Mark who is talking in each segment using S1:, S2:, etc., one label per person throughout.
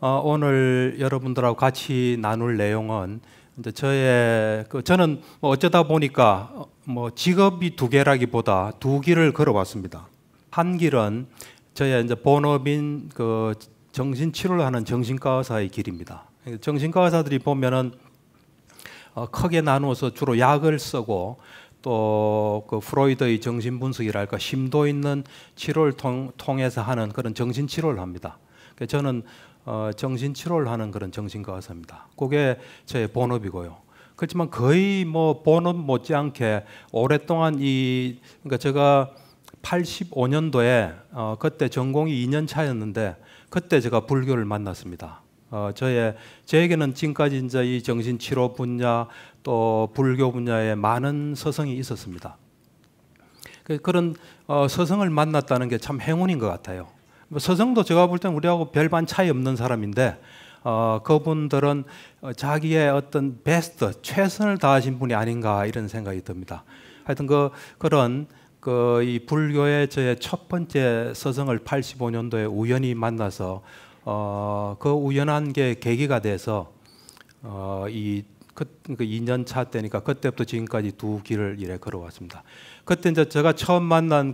S1: 오늘 여러분들하고 같이 나눌 내용은 이제 저는 어쩌다 보니까 직업이 두 개라기보다 두 길을 걸어왔습니다. 한 길은 저의 이제 본업인 그 정신치료를 하는 정신과 의사의 길입니다. 정신과 의사들이 보면은 크게 나누어서 주로 약을 쓰고 또 그 프로이드의 정신분석이랄까 심도 있는 치료를 통해서 하는 그런 정신치료를 합니다. 저는 정신치료를 하는 그런 정신과 의사입니다. 그게 제 본업이고요. 그렇지만 거의 본업 못지않게 오랫동안 그러니까 제가 85년도에 그때 전공이 2년 차였는데 그때 제가 불교를 만났습니다. 저에게는 지금까지 이제 이 정신치료 분야 또 불교 분야에 많은 서성이 있었습니다. 그런 서성을 만났다는 게 참 행운인 것 같아요. 서성도 제가 볼 때는 우리하고 별반 차이 없는 사람인데 그분들은 자기의 어떤 베스트, 최선을 다하신 분이 아닌가 이런 생각이 듭니다. 하여튼 그런 이 불교의 저의 첫 번째 서성을 85년도에 우연히 만나서 그 우연한 게 계기가 돼서 그 2년 차 때니까 그때부터 지금까지 두 길을 이래 걸어왔습니다. 그때 이제 제가 처음 만난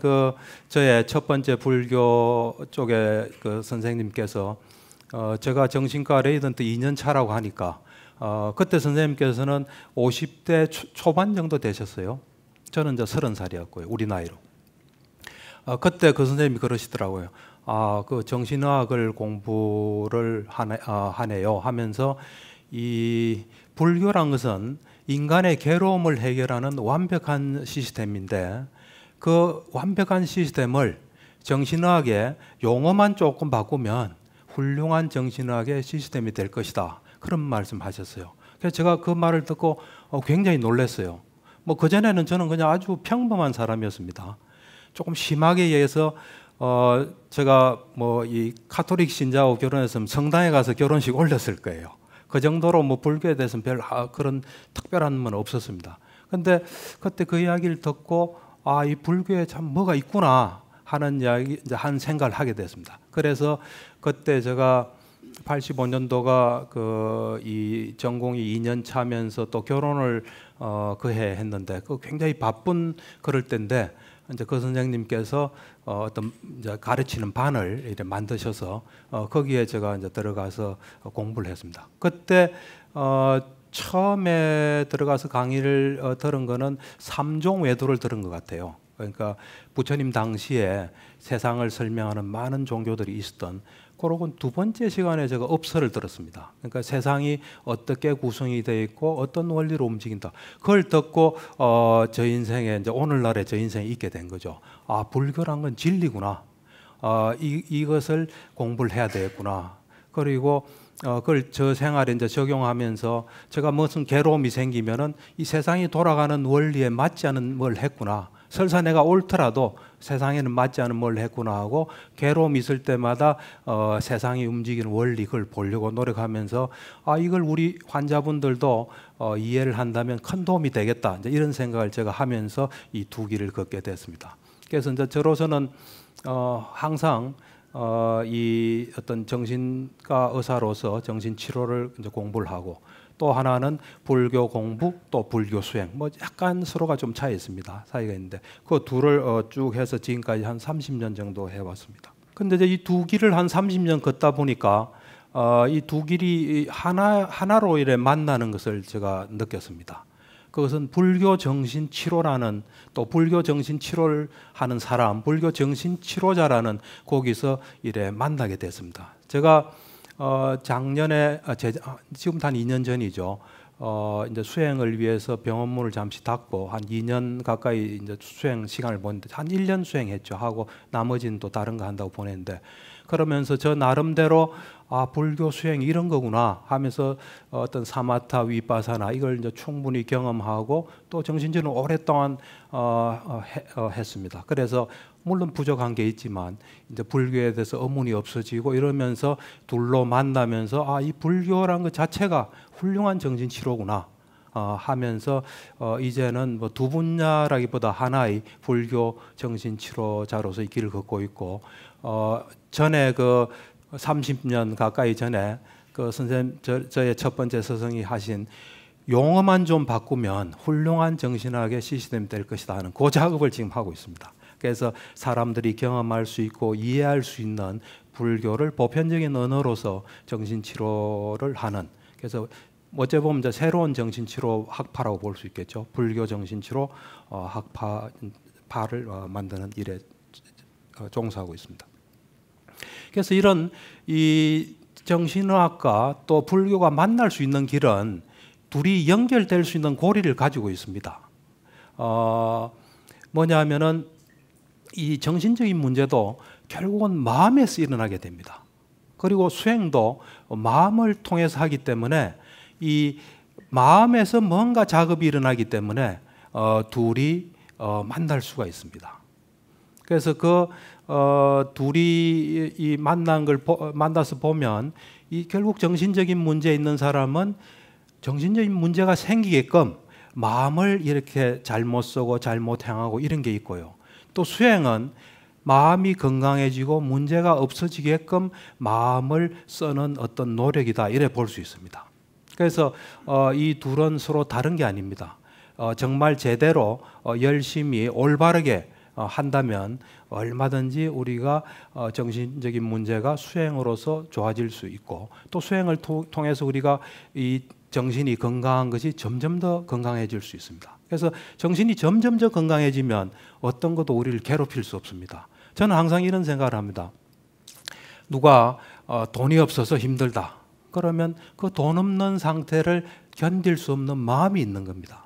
S1: 저의 첫 번째 불교 쪽의 그 선생님께서 제가 정신과 레지던트 2년 차라고 하니까 그때 선생님께서는 50대 초반 정도 되셨어요. 저는 이제 30살이었고요. 우리 나이로. 그때 그 선생님이 그러시더라고요. 그 정신의학을 공부를 하네요 하면서 이 불교란 것은 인간의 괴로움을 해결하는 완벽한 시스템인데 그 완벽한 시스템을 정신의학의 용어만 조금 바꾸면 훌륭한 정신의학의 시스템이 될 것이다. 그런 말씀하셨어요. 그래서 제가 그 말을 듣고 굉장히 놀랐어요. 그전에는 저는 그냥 아주 평범한 사람이었습니다. 조금 심하게 얘기해서 제가 이 카톨릭 신자하고 결혼했으면 성당에 가서 결혼식 올렸을 거예요. 그 정도로 불교에 대해서는 별 그런 특별한 건 없었습니다. 근데 그때 그 이야기를 듣고 이 불교에 참 뭐가 있구나 하는 한 생각을 하게 됐습니다. 그래서 그때 제가 85년도가 이 전공이 2년 차면서 또 결혼을 그 해 했는데 굉장히 바쁜 그럴 때인데 이제 그 선생님께서 어떤 이제 가르치는 반을 이렇게 만드셔서 거기에 제가 이제 들어가서 공부를 했습니다. 그때 처음에 들어가서 강의를 들은 거는 삼종 외도를 들은 것 같아요. 그러니까 부처님 당시에 세상을 설명하는 많은 종교들이 있었던 그러고 두 번째 시간에 제가 업설을 들었습니다. 그러니까 세상이 어떻게 구성이 되어 있고 어떤 원리로 움직인다. 그걸 듣고 저 인생에 이제 오늘날의 저 인생에 있게 된 거죠. 불교란 건 진리구나. 이것을 공부를 해야 되겠구나. 그리고 그걸 저 생활에 이제 적용하면서 제가 무슨 괴로움이 생기면은 이 세상이 돌아가는 원리에 맞지 않은 뭘 했구나. 설사 내가 옳더라도 세상에는 맞지 않은 뭘 했구나 하고 괴로움이 있을 때마다 세상이 움직이는 원리 그걸 보려고 노력하면서 이걸 우리 환자분들도 이해를 한다면 큰 도움이 되겠다. 이제 이런 생각을 제가 하면서 이 두 길을 걷게 됐습니다. 그래서 이제 저로서는 항상 이 어떤 정신과 의사로서 정신치료를 이제 공부를 하고 또 하나는 불교 공부 또 불교 수행 약간 서로가 좀 차이 있습니다. 차이가 있는데 그 둘을 쭉 해서 지금까지 한 30년 정도 해왔습니다. 근데 이제 이 두 길을 한 30년 걷다 보니까 이 두 길이 하나로 이래 만나는 것을 제가 느꼈습니다. 그것은 불교 정신치료라는 또 불교 정신치료를 하는 사람, 불교 정신치료자라는 거기서 이래 만나게 됐습니다. 제가 작년에 지금 한 2년 전이죠. 이제 수행을 위해서 병원문을 잠시 닫고 한 2년 가까이 이제 수행 시간을 보냈는데 한 1년 수행했죠. 하고 나머지는 또 다른 거 한다고 보냈는데 그러면서 저 나름대로 불교 수행 이런 거구나 하면서 어떤 사마타 위파사나 이걸 이제 충분히 경험하고 또 정신치료는 오랫동안 했습니다. 그래서 물론 부족한 게 있지만 이제 불교에 대해서 의문이 없어지고 이러면서 둘로 만나면서 이 불교란 것 자체가 훌륭한 정신치료구나 하면서 이제는 두 분야라기보다 하나의 불교 정신치료자로서 이 길을 걷고 있고 전에 30년 가까이 전에 그 선생님 저의 첫 번째 스승이 하신 용어만 좀 바꾸면 훌륭한 정신학의 시스템이 될 것이다 하는 그 작업을 지금 하고 있습니다. 그래서 사람들이 경험할 수 있고 이해할 수 있는 불교를 보편적인 언어로서 정신치료를 하는, 그래서 어째 보면 이제 새로운 정신치료 학파라고 볼 수 있겠죠. 불교 정신치료 학파를 만드는 일에 종사하고 있습니다. 그래서 이런 이 정신의학과 또 불교가 만날 수 있는 길은 둘이 연결될 수 있는 고리를 가지고 있습니다. 뭐냐면은 이 정신적인 문제도 결국은 마음에서 일어나게 됩니다. 그리고 수행도 마음을 통해서 하기 때문에 이 마음에서 뭔가 작업이 일어나기 때문에 둘이 만날 수가 있습니다. 그래서 그 둘이 이 만난 걸 만나서 보면 이 결국 정신적인 문제 있는 사람은 정신적인 문제가 생기게끔 마음을 이렇게 잘못 쓰고 잘못 행하고 이런 게 있고요. 또 수행은 마음이 건강해지고 문제가 없어지게끔 마음을 쓰는 어떤 노력이다, 이래 볼 수 있습니다. 그래서 이 둘은 서로 다른 게 아닙니다. 정말 제대로 열심히 올바르게 한다면 얼마든지 우리가 정신적인 문제가 수행으로서 좋아질 수 있고, 또 수행을 통해서 우리가 이 정신이 건강한 것이 점점 더 건강해질 수 있습니다. 그래서 정신이 점점 더 건강해지면 어떤 것도 우리를 괴롭힐 수 없습니다. 저는 항상 이런 생각을 합니다. 누가 돈이 없어서 힘들다 그러면 그 돈 없는 상태를 견딜 수 없는 마음이 있는 겁니다.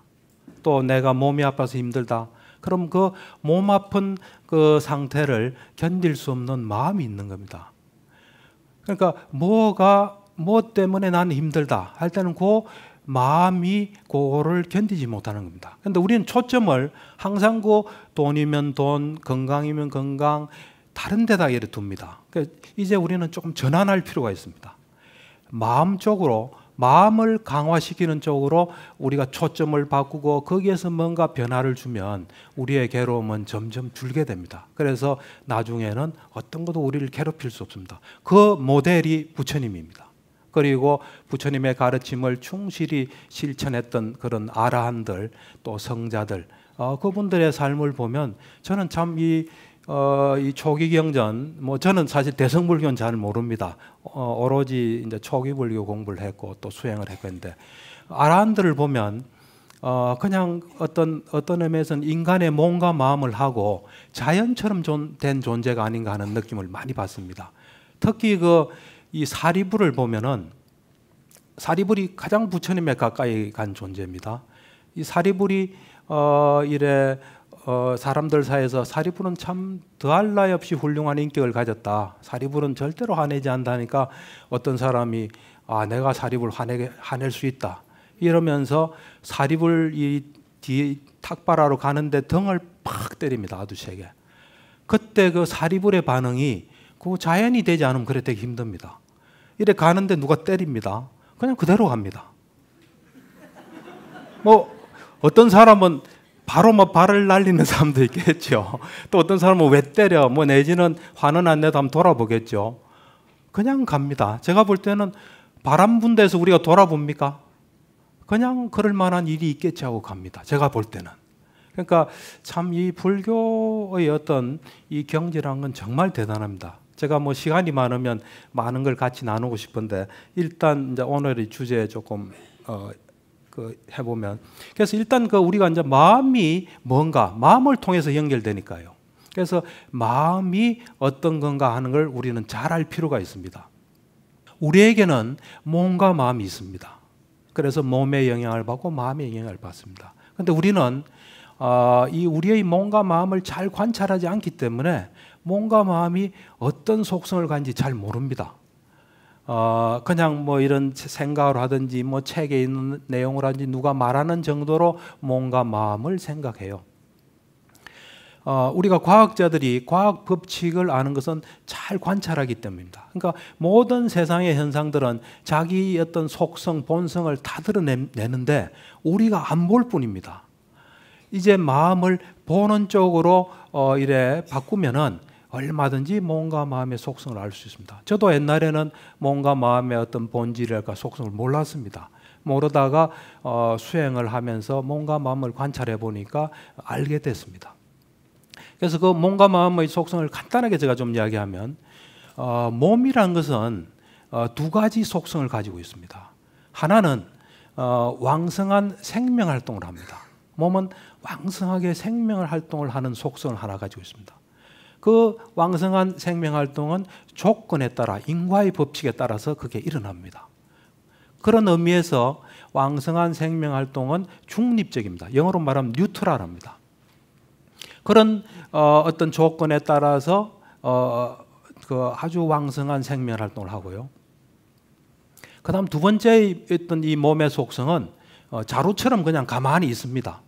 S1: 또 내가 몸이 아파서 힘들다 그럼 그 몸 아픈 그 상태를 견딜 수 없는 마음이 있는 겁니다. 그러니까 뭐 때문에 나는 힘들다 할 때는 그 마음이 그거를 견디지 못하는 겁니다. 그런데 우리는 초점을 항상 그 돈이면 돈, 건강이면 건강 다른 데다 이렇게 둡니다. 그러니까 이제 우리는 조금 전환할 필요가 있습니다. 마음 쪽으로, 마음을 강화시키는 쪽으로 우리가 초점을 바꾸고 거기에서 뭔가 변화를 주면 우리의 괴로움은 점점 줄게 됩니다. 그래서 나중에는 어떤 것도 우리를 괴롭힐 수 없습니다. 그 모델이 부처님입니다. 그리고 부처님의 가르침을 충실히 실천했던 그런 아라한들, 또 성자들, 그분들의 삶을 보면 저는 참 이 초기 경전, 저는 사실 대성불교는 잘 모릅니다. 오로지 이제 초기 불교 공부를 했고 또 수행을 했는데 아라한들을 보면 그냥 어떤 의미에서는 인간의 몸과 마음을 하고 자연처럼 된 존재가 아닌가 하는 느낌을 많이 받습니다. 특히 이 사리불을 보면은 사리불이 가장 부처님에 가까이 간 존재입니다. 이 사리불이 사람들 사이에서 사리불은 참 더할 나위 없이 훌륭한 인격을 가졌다. 사리불은 절대로 화내지 않다니까 어떤 사람이 내가 사리불 화낼 수 있다. 이러면서 사리불 이 뒤 탁발하러 가는데 등을 팍 때립니다. 아주 세게. 그때 그 사리불의 반응이 그 자연이 되지 않으면 그래 되게 힘듭니다. 이래 가는데 누가 때립니다. 그냥 그대로 갑니다. 어떤 사람은 바로 발을 날리는 사람도 있겠죠. 또 어떤 사람은 왜 때려? 내지는 화는 안 내도 한번 돌아보겠죠. 그냥 갑니다. 제가 볼 때는 바람 분 데서 우리가 돌아봅니까? 그냥 그럴 만한 일이 있겠지 하고 갑니다. 제가 볼 때는. 그러니까 참 이 불교의 어떤 이 경지란 건 정말 대단합니다. 제가 시간이 많으면 많은 걸 같이 나누고 싶은데 일단 이제 오늘의 주제에 조금 해보면, 그래서 일단 우리가 이제 마음이 뭔가, 마음을 통해서 연결되니까요. 그래서 마음이 어떤 건가 하는 걸 우리는 잘 알 필요가 있습니다. 우리에게는 몸과 마음이 있습니다. 그래서 몸의 영향을 받고 마음의 영향을 받습니다. 그런데 우리는 이 우리의 몸과 마음을 잘 관찰하지 않기 때문에 몸과 마음이 어떤 속성을 가진지 잘 모릅니다. 그냥 이런 생각을 하든지 책에 있는 내용을 하든지 누가 말하는 정도로 몸과 마음을 생각해요. 우리가 과학자들이 과학 법칙을 아는 것은 잘 관찰하기 때문입니다. 그러니까 모든 세상의 현상들은 자기 어떤 속성, 본성을 다 드러내는데 우리가 안 볼 뿐입니다. 이제 마음을 보는 쪽으로 이래 바꾸면은 얼마든지 몸과 마음의 속성을 알 수 있습니다. 저도 옛날에는 몸과 마음의 어떤 본질이랄까 속성을 몰랐습니다. 모르다가 수행을 하면서 몸과 마음을 관찰해 보니까 알게 됐습니다. 그래서 그 몸과 마음의 속성을 간단하게 제가 좀 이야기하면 몸이란 것은 두 가지 속성을 가지고 있습니다. 하나는 왕성한 생명 활동을 합니다. 몸은 왕성하게 생명 활동을 하는 속성을 하나 가지고 있습니다. 그 왕성한 생명 활동은 조건에 따라 인과의 법칙에 따라서 그게 일어납니다. 그런 의미에서 왕성한 생명 활동은 중립적입니다. 영어로 말하면 뉴트럴합니다. 그런 어떤 조건에 따라서 그 아주 왕성한 생명 활동을 하고요. 그다음 두 번째 어떤 이 몸의 속성은 자루처럼 그냥 가만히 있습니다.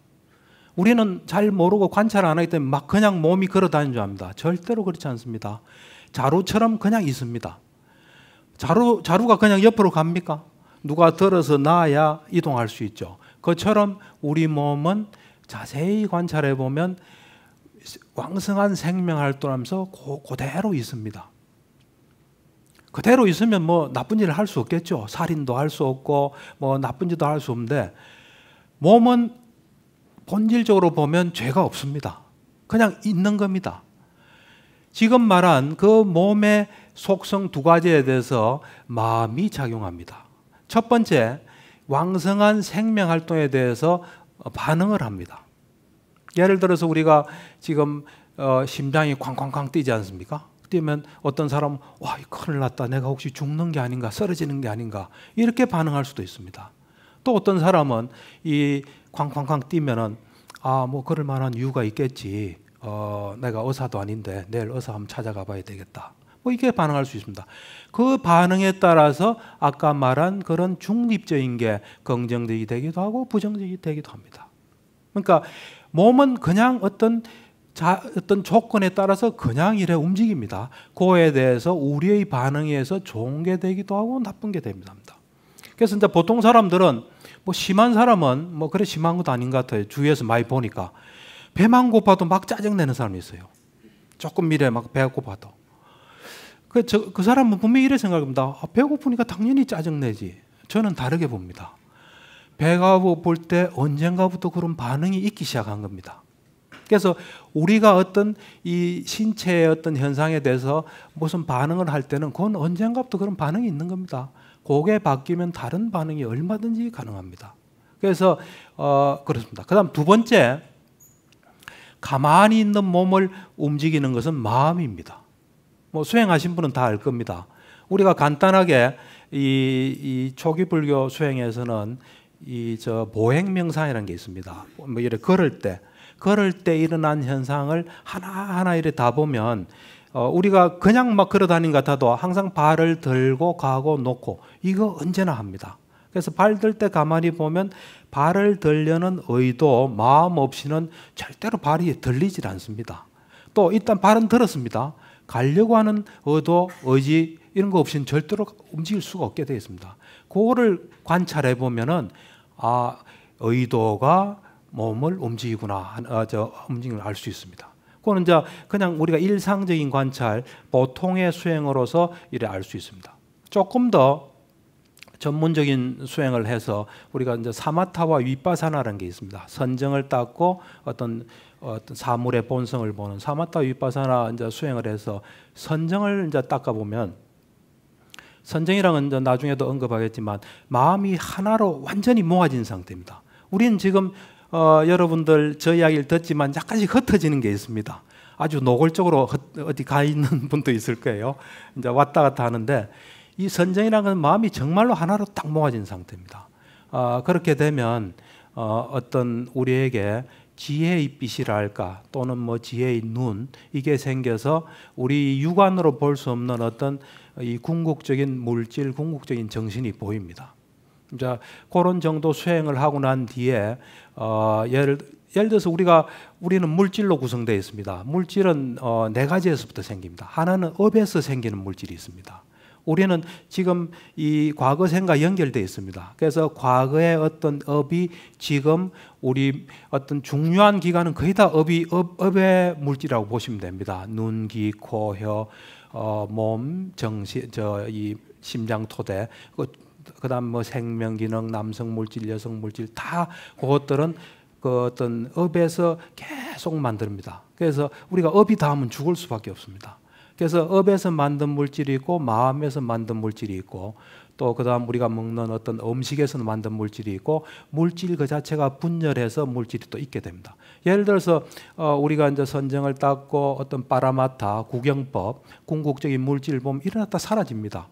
S1: 우리는 잘 모르고 관찰 안 하기 때문에 막 그냥 몸이 걸어 다니는 줄 압니다. 절대로 그렇지 않습니다. 자루처럼 그냥 있습니다. 자루가 그냥 옆으로 갑니까? 누가 들어서 놔야 이동할 수 있죠. 그처럼 우리 몸은 자세히 관찰해 보면 왕성한 생명 활동하면서 그대로 있습니다. 그대로 있으면 뭐 나쁜 일을 할 수 없겠죠. 살인도 할 수 없고 뭐 나쁜 짓도 할 수 없는데 몸은 본질적으로 보면 죄가 없습니다. 그냥 있는 겁니다. 지금 말한 그 몸의 속성 두 가지에 대해서 마음이 작용합니다. 첫 번째, 왕성한 생명 활동에 대해서 반응을 합니다. 예를 들어서 우리가 지금 심장이 쾅쾅쾅 뛰지 않습니까? 뛰면 어떤 사람은 와, 큰일 났다. 내가 혹시 죽는 게 아닌가, 쓰러지는 게 아닌가 이렇게 반응할 수도 있습니다. 또 어떤 사람은 이 쾅쾅쾅 뛰면은 뭐 그럴 만한 이유가 있겠지. 내가 의사도 아닌데 내일 의사 한번 찾아가 봐야 되겠다. 뭐 이게 반응할 수 있습니다. 그 반응에 따라서 아까 말한 그런 중립적인 게 긍정적이 되기도 하고 부정적이 되기도 합니다. 그러니까 몸은 그냥 어떤 조건에 따라서 그냥 이래 움직입니다. 그에 대해서 우리의 반응에 의해서 좋은 게 되기도 하고 나쁜 게 됩니다. 그래서 이제 보통 사람들은 뭐 심한 사람은 뭐 그래 심한 것도 아닌 것 같아요. 주위에서 많이 보니까 배만 고파도 막 짜증내는 사람이 있어요. 조금 미래 막 배가 고파도 그 사람은 분명히 이래 생각합니다. 배고프니까 당연히 짜증내지. 저는 다르게 봅니다. 배가 고플 때 언젠가부터 그런 반응이 있기 시작한 겁니다. 그래서 우리가 어떤 이 신체의 어떤 현상에 대해서 무슨 반응을 할 때는 그건 언젠가부터 그런 반응이 있는 겁니다. 그게 바뀌면 다른 반응이 얼마든지 가능합니다. 그래서 그렇습니다. 그다음 두 번째, 가만히 있는 몸을 움직이는 것은 마음입니다. 뭐 수행하신 분은 다 알 겁니다. 우리가 간단하게 이 초기 불교 수행에서는 보행 명상이라는 게 있습니다. 뭐 이렇게 걸을 때 일어난 현상을 하나하나 이렇게 다 보면 우리가 그냥 막 걸어 다니는 것 같아도 항상 발을 들고 가고 놓고 이거 언제나 합니다. 그래서 발 들 때 가만히 보면 발을 들려는 의도, 마음 없이는 절대로 발이 들리질 않습니다. 또 일단 발은 들었습니다. 가려고 하는 의도, 의지 이런 거 없이는 절대로 움직일 수가 없게 되어 있습니다. 그거를 관찰해 보면은 의도가 몸을 움직이구나, 움직임을 알 수 있습니다. 그거는 이제 그냥 우리가 일상적인 관찰, 보통의 수행으로서 이래 알 수 있습니다. 조금 더 전문적인 수행을 해서 우리가 이제 사마타와 위파사나라는 게 있습니다. 선정을 닦고 어떤 사물의 본성을 보는 사마타 위파사나 이제 수행을 해서 선정을 이제 닦아 보면, 선정이랑은 이제 나중에도 언급하겠지만 마음이 하나로 완전히 모아진 상태입니다. 우리는 지금 여러분들 저 이야기를 듣지만 약간씩 흩어지는 게 있습니다. 아주 노골적으로 어디 가 있는 분도 있을 거예요. 이제 왔다 갔다 하는데 이 선정이라는 건 마음이 정말로 하나로 딱 모아진 상태입니다. 그렇게 되면 어떤 우리에게 지혜의 빛이라 할까 또는 뭐 지혜의 눈 이게 생겨서 우리 육안으로 볼 수 없는 어떤 이 궁극적인 물질, 궁극적인 정신이 보입니다. 이제 그런 정도 수행을 하고 난 뒤에 예를 들어서 우리는 물질로 구성되어 있습니다. 물질은 네 가지에서부터 생깁니다. 하나는 업에서 생기는 물질이 있습니다. 우리는 지금 이 과거생과 연결되어 있습니다. 그래서 과거의 어떤 업이 지금 우리 어떤 중요한 기관은 거의 다 업의 물질이라고 보시면 됩니다. 눈, 귀, 코, 혀, 몸, 정신, 이 심장, 토대, 그다음 뭐 생명 기능, 남성 물질, 여성 물질 다 그것들은 그 어떤 업에서 계속 만듭니다. 그래서 우리가 업이 닿으면 죽을 수밖에 없습니다. 그래서 업에서 만든 물질이 있고 마음에서 만든 물질이 있고 또 그다음 우리가 먹는 어떤 음식에서 만든 물질이 있고 물질 그 자체가 분열해서 물질이 또 있게 됩니다. 예를 들어서 우리가 이제 선정을 닦고 어떤 파라마타 구경법 궁극적인 물질을 보면 일어났다 사라집니다.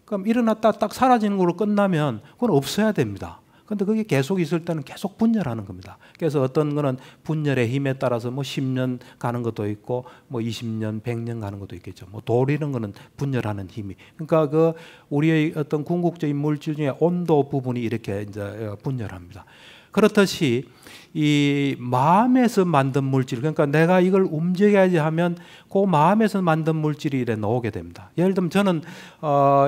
S1: 그럼 일어났다 딱 사라지는 걸로 끝나면 그건 없어야 됩니다. 근데 그게 계속 있을 때는 계속 분열하는 겁니다. 그래서 어떤 거는 분열의 힘에 따라서 뭐 10년 가는 것도 있고 뭐 20년, 100년 가는 것도 있겠죠. 뭐 돌 이런 거는 분열하는 힘이. 그러니까 그 우리의 어떤 궁극적인 물질 중에 온도 부분이 이렇게 이제 분열합니다. 그렇듯이 이 마음에서 만든 물질, 그러니까 내가 이걸 움직여야지 하면 그 마음에서 만든 물질이 이래 나오게 됩니다. 예를 들면 저는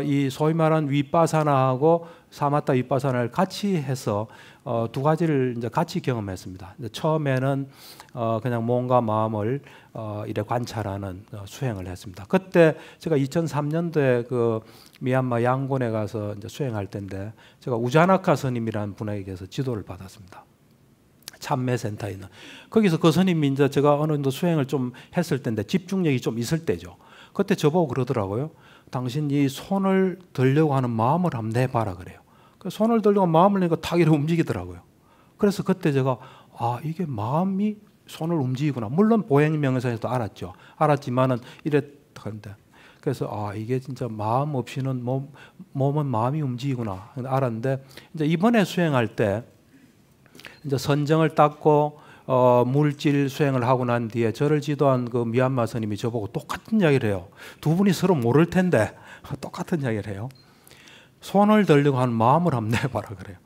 S1: 이 소위 말하는 위파사나하고 사마타 위파사나를 같이 해서 두 가지를 이제 같이 경험했습니다. 처음에는 그냥 몸과 마음을 이래 관찰하는 수행을 했습니다. 그때 제가 2003년도에 그 미얀마 양곤에 가서 이제 수행할 때인데 제가 우자나카 스님이라는 분에게서 지도를 받았습니다. 참매센터에 있는 거기서 그 스님이 이제 제가 어느 정도 수행을 좀 했을 때인데 집중력이 좀 있을 때죠. 그때 저보고 그러더라고요. 당신 이 손을 들려고 하는 마음을 한번 내봐라 그래요. 손을 들려고 마음을 내니까 탁 이렇게 움직이더라고요. 그래서 그때 제가 이게 마음이 손을 움직이구나. 물론 보행명상에서도 알았죠. 알았지만은 이랬는데 그래서 이게 진짜 마음 없이는 몸은 마음이 움직이구나 알았는데 이제 이번에 수행할 때 이제 선정을 닦고 물질 수행을 하고 난 뒤에 저를 지도한 그 미얀마 스님이 저보고 똑같은 이야기를 해요. 두 분이 서로 모를 텐데 똑같은 이야기를 해요. 손을 들려고 하는 마음을 한번 내봐라 그래요.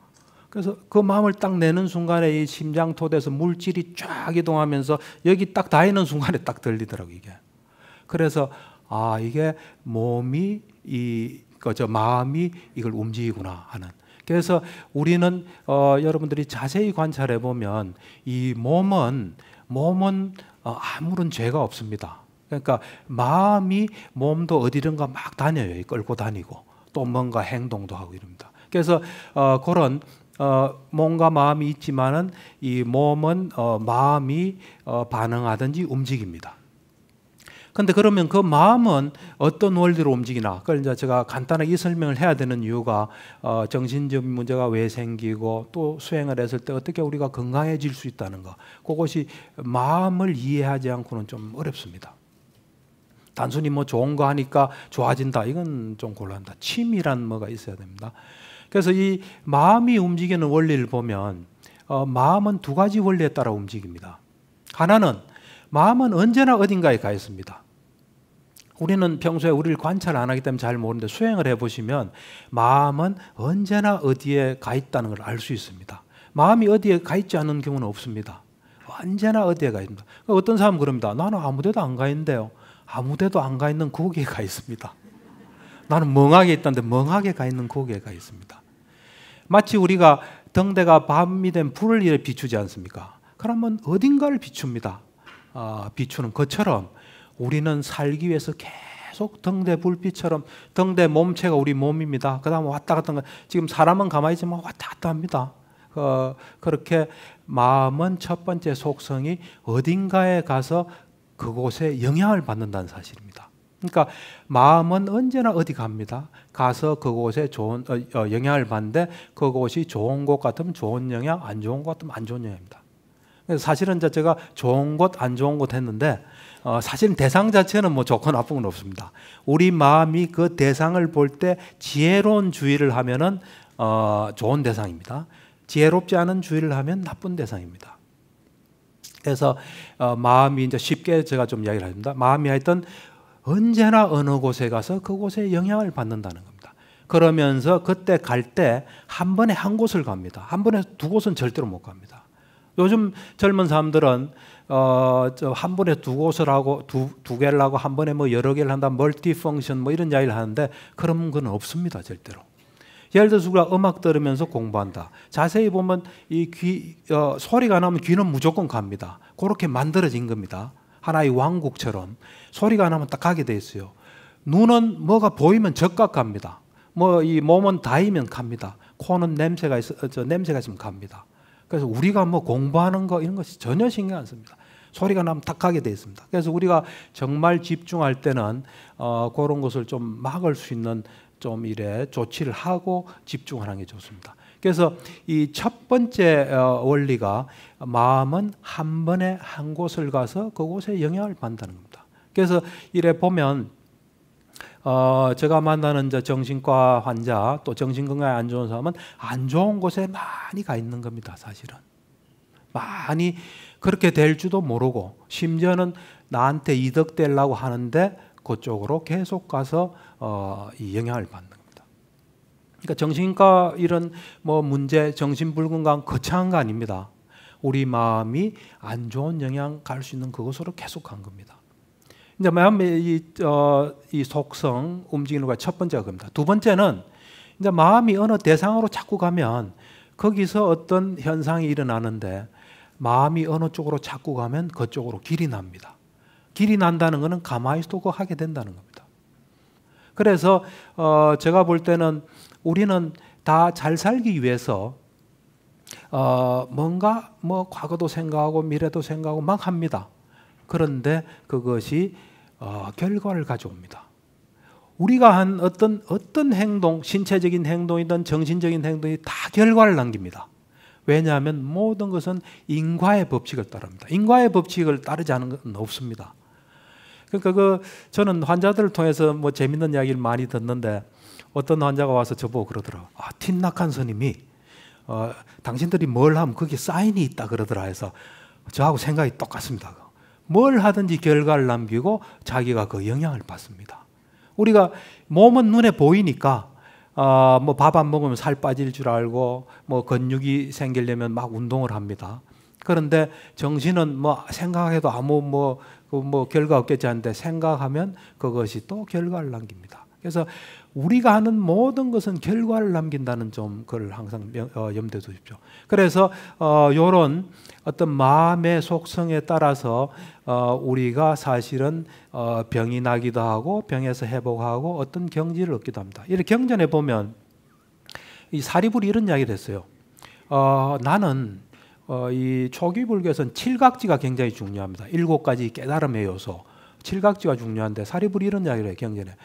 S1: 그래서 그 마음을 딱 내는 순간에 이 심장 토대에서 물질이 쫙 이동하면서 여기 딱 닿이는 순간에 딱 들리더라고요 이게. 그래서 이게 몸이 마음이 이걸 움직이구나 하는. 그래서 우리는 여러분들이 자세히 관찰해 보면 이 몸은 아무런 죄가 없습니다. 그러니까 마음이 몸도 어디든가 막 다녀요. 끌고 다니고 또 뭔가 행동도 하고 이럽니다. 그래서 그런 몸과 마음이 있지만은 이 몸은 마음이 반응하든지 움직입니다. 근데 그러면 그 마음은 어떤 원리로 움직이나? 그걸 이제 제가 간단하게 이 설명을 해야 되는 이유가 정신적인 문제가 왜 생기고 또 수행을 했을 때 어떻게 우리가 건강해질 수 있다는 거. 그것이 마음을 이해하지 않고는 좀 어렵습니다. 단순히 뭐 좋은 거 하니까 좋아진다. 이건 좀 곤란하다. 취미란 뭐가 있어야 됩니다. 그래서 이 마음이 움직이는 원리를 보면 마음은 두 가지 원리에 따라 움직입니다. 하나는 마음은 언제나 어딘가에 가 있습니다. 우리는 평소에 우리를 관찰 안 하기 때문에 잘 모르는데 수행을 해보시면 마음은 언제나 어디에 가 있다는 걸 알 수 있습니다. 마음이 어디에 가 있지 않은 경우는 없습니다. 언제나 어디에 가 있습니다. 어떤 사람은 그럽니다. 나는 아무 데도 안 가 있는데요. 아무 데도 안 가 있는 거기에 가 있습니다. 나는 멍하게 있다는데 멍하게 가 있는 거기에 가 있습니다. 마치 우리가 등대가 밤이 된 불을 이렇게 비추지 않습니까? 그러면 어딘가를 비춥니다. 비추는 것처럼 우리는 살기 위해서 계속 등대 불빛처럼 등대 몸체가 우리 몸입니다. 그 다음 왔다 갔다 하는 거. 지금 사람은 가만히 있지만 왔다 갔다 합니다. 그렇게 마음은 첫 번째 속성이 어딘가에 가서 그곳에 영향을 받는다는 사실입니다. 그러니까 마음은 언제나 어디 갑니다. 가서 그곳에 좋은 영향을 받는데 그곳이 좋은 곳 같으면 좋은 영향, 안 좋은 곳 같으면 안 좋은 영향입니다. 그래서 사실은 제가 좋은 곳, 안 좋은 곳 했는데 사실은 대상 자체는 뭐 좋고 나쁜 건 없습니다. 우리 마음이 그 대상을 볼 때 지혜로운 주의를 하면은 좋은 대상입니다. 지혜롭지 않은 주의를 하면 나쁜 대상입니다. 그래서 마음이 이제 쉽게 제가 좀 이야기를 합니다. 마음이 하여튼 언제나 어느 곳에 가서 그곳에 영향을 받는다는 겁니다. 그러면서 그때 갈 때 한 번에 한 곳을 갑니다. 한 번에 두 곳은 절대로 못 갑니다. 요즘 젊은 사람들은 한 번에 두 곳을 하고 두 개를 하고 한 번에 뭐 여러 개를 한다, 멀티 펑션 뭐 이런 이야기를 하는데 그런 건 없습니다, 절대로. 예를 들어서 우리가 음악 들으면서 공부한다. 자세히 보면 이 소리가 나면 귀는 무조건 갑니다. 그렇게 만들어진 겁니다. 하나의 왕국처럼 소리가 나면 딱 가게 돼 있어요. 눈은 뭐가 보이면 적각 갑니다. 뭐 이 몸은 닿으면 갑니다. 코는 냄새가 있으면 갑니다. 그래서 우리가 뭐 공부하는 거 이런 것이 전혀 신경 안 씁니다. 소리가 나면 딱 가게 돼 있습니다. 그래서 우리가 정말 집중할 때는 그런 것을 좀 막을 수 있는 좀 이래 조치를 하고 집중하는 게 좋습니다. 그래서 이 첫 번째 원리가 마음은 한 번에 한 곳을 가서 그곳에 영향을 받는다는 겁니다. 그래서 이래 보면 제가 만나는 정신과 환자 또 정신건강에 안 좋은 사람은 안 좋은 곳에 많이 가 있는 겁니다. 사실은 많이 그렇게 될 줄도 모르고 심지어는 나한테 이득 되려고 하는데 그쪽으로 계속 가서 이 영향을 받는 겁니다. 그러니까 정신과 이런 뭐 문제, 정신불건강 거창한 거 아닙니다. 우리 마음이 안 좋은 영향 갈 수 있는 그것으로 계속 간 겁니다. 이제 마음의 이 속성 움직이는 거 첫 번째가 겁니다. 두 번째는 이제 마음이 어느 대상으로 자꾸 가면 거기서 어떤 현상이 일어나는데 마음이 어느 쪽으로 자꾸 가면 그쪽으로 길이 납니다. 길이 난다는 것은 가만히 있어도 하게 된다는 겁니다. 그래서 제가 볼 때는 우리는 다 잘 살기 위해서 뭔가 뭐 과거도 생각하고 미래도 생각하고 막 합니다. 그런데 그것이 결과를 가져옵니다. 우리가 한 어떤 행동, 신체적인 행동이든 정신적인 행동이 다 결과를 남깁니다. 왜냐하면 모든 것은 인과의 법칙을 따릅니다. 인과의 법칙을 따르지 않은 것은 없습니다. 그러니까 저는 환자들을 통해서 뭐 재밌는 이야기를 많이 듣는데 어떤 환자가 와서 저보고 그러더라고요. 틴낙한 스님이 당신들이 뭘 하면 거기에 사인이 있다 그러더라 해서 저하고 생각이 똑같습니다. 뭘 하든지 결과를 남기고 자기가 그 영향을 받습니다. 우리가 몸은 눈에 보이니까 뭐 밥 안 먹으면 살 빠질 줄 알고 뭐 근육이 생기려면 막 운동을 합니다. 그런데 정신은 뭐 생각해도 아무 뭐 결과 없겠지 하는데 생각하면 그것이 또 결과를 남깁니다. 그래서 우리가 하는 모든 것은 결과를 남긴다는 점 그걸 항상 염두에 두십시오. 그래서 이런 어떤 마음의 속성에 따라서 우리가 사실은 병이 나기도 하고 병에서 회복하고 어떤 경지를 얻기도 합니다. 이렇게 경전에 보면 이 사리불이 이런 이야기를 했어요. 나는 이 초기 불교에서는 칠각지가 굉장히 중요합니다. 7가지 깨달음의 요소, 칠각지가 중요한데 사리불이 이런 이야기를 해요. 경전에.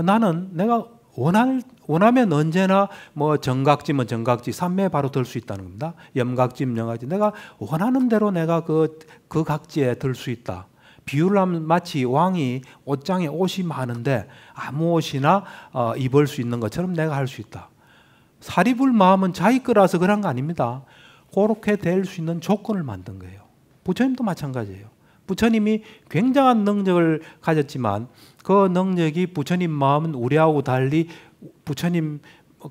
S1: 나는 내가 원하면 언제나 뭐 정각지면 정각지, 삼매에 바로 들 수 있다는 겁니다. 염각지면 염각지. 내가 원하는 대로 내가 그 각지에 들 수 있다. 비유를 하면 마치 왕이 옷장에 옷이 많은데 아무 옷이나 입을 수 있는 것처럼 내가 할 수 있다. 사리불 마음은 자기 거라서 그런 거 아닙니다. 그렇게 될 수 있는 조건을 만든 거예요. 부처님도 마찬가지예요. 부처님이 굉장한 능력을 가졌지만 그 능력이 부처님 마음은 우리하고 달리 부처님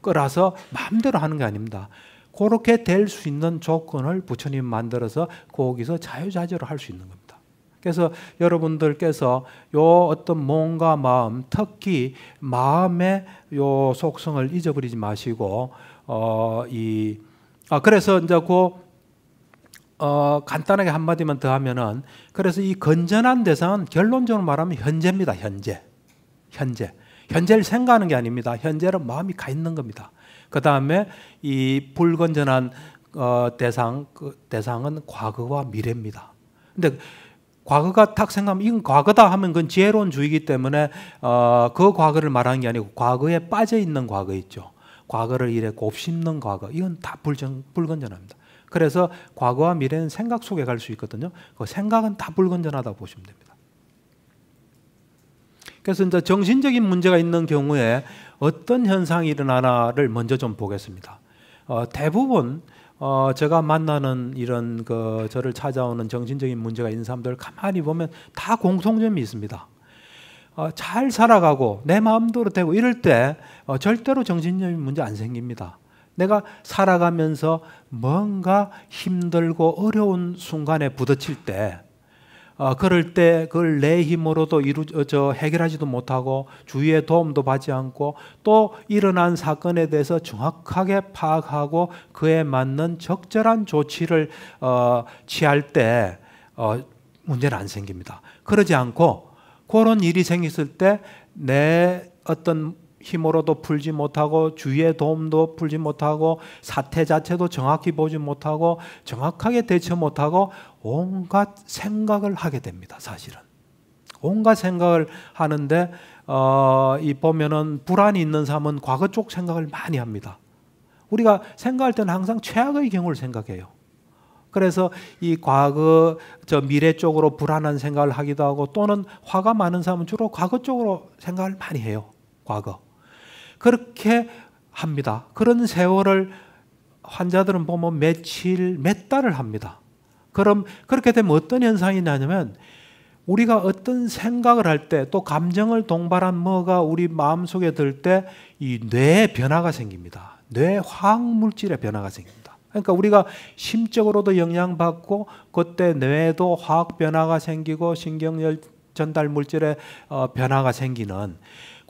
S1: 거라서 마음대로 하는 게 아닙니다. 그렇게 될 수 있는 조건을 부처님 만들어서 거기서 자유자재로 할 수 있는 겁니다. 그래서 여러분들께서 요 어떤 몸과 마음, 특히 마음의 요 속성을 잊어버리지 마시고 그래서 이제 간단하게 한마디만 더 하면은 그래서 이 건전한 대상은 결론적으로 말하면 현재입니다. 현재를 생각하는 게 아닙니다. 현재로 마음이 가 있는 겁니다. 그 다음에 이 불건전한 대상은 과거와 미래입니다. 근데 과거가 딱 생각하면 이건 과거다 하면 그건 지혜론주의이기 때문에 그 과거를 말하는 게 아니고 과거에 빠져 있는 과거 있죠. 과거를 이래 곱씹는 과거 이건 다 불건전합니다. 그래서 과거와 미래는 생각 속에 갈 수 있거든요. 그 생각은 다 불건전하다고 보시면 됩니다. 그래서 이제 정신적인 문제가 있는 경우에 어떤 현상이 일어나나를 먼저 좀 보겠습니다. 대부분 제가 만나는 이런 저를 찾아오는 정신적인 문제가 있는 사람들 가만히 보면 다 공통점이 있습니다. 잘 살아가고 내 마음대로 되고 이럴 때 절대로 정신적인 문제 안 생깁니다. 내가 살아가면서 뭔가 힘들고 어려운 순간에 부딪힐 때 그럴 때 그걸 내 힘으로도 해결하지도 못하고 주위의 도움도 받지 않고 또 일어난 사건에 대해서 정확하게 파악하고 그에 맞는 적절한 조치를 취할 때 문제는 안 생깁니다. 그러지 않고 그런 일이 생겼을 때 내 어떤 힘으로도 풀지 못하고 주위의 도움도 풀지 못하고 사태 자체도 정확히 보지 못하고 정확하게 대처 못하고 온갖 생각을 하게 됩니다. 사실은 온갖 생각을 하는데 이 보면은 불안이 있는 사람은 과거 쪽 생각을 많이 합니다. 우리가 생각할 때는 항상 최악의 경우를 생각해요. 그래서 이 과거 미래 쪽으로 불안한 생각을 하기도 하고 또는 화가 많은 사람은 주로 과거 쪽으로 생각을 많이 해요. 과거. 그렇게 합니다. 그런 세월을 환자들은 보면 며칠, 몇 달을 합니다. 그럼 그렇게 되면 어떤 현상이 나냐면 우리가 어떤 생각을 할 때 또 감정을 동반한 뭐가 우리 마음속에 들 때 이 뇌에 변화가 생깁니다. 뇌 화학 물질의 변화가 생깁니다. 그러니까 우리가 심적으로도 영향받고 그때 뇌에도 화학 변화가 생기고 신경열 전달 물질의 변화가 생기는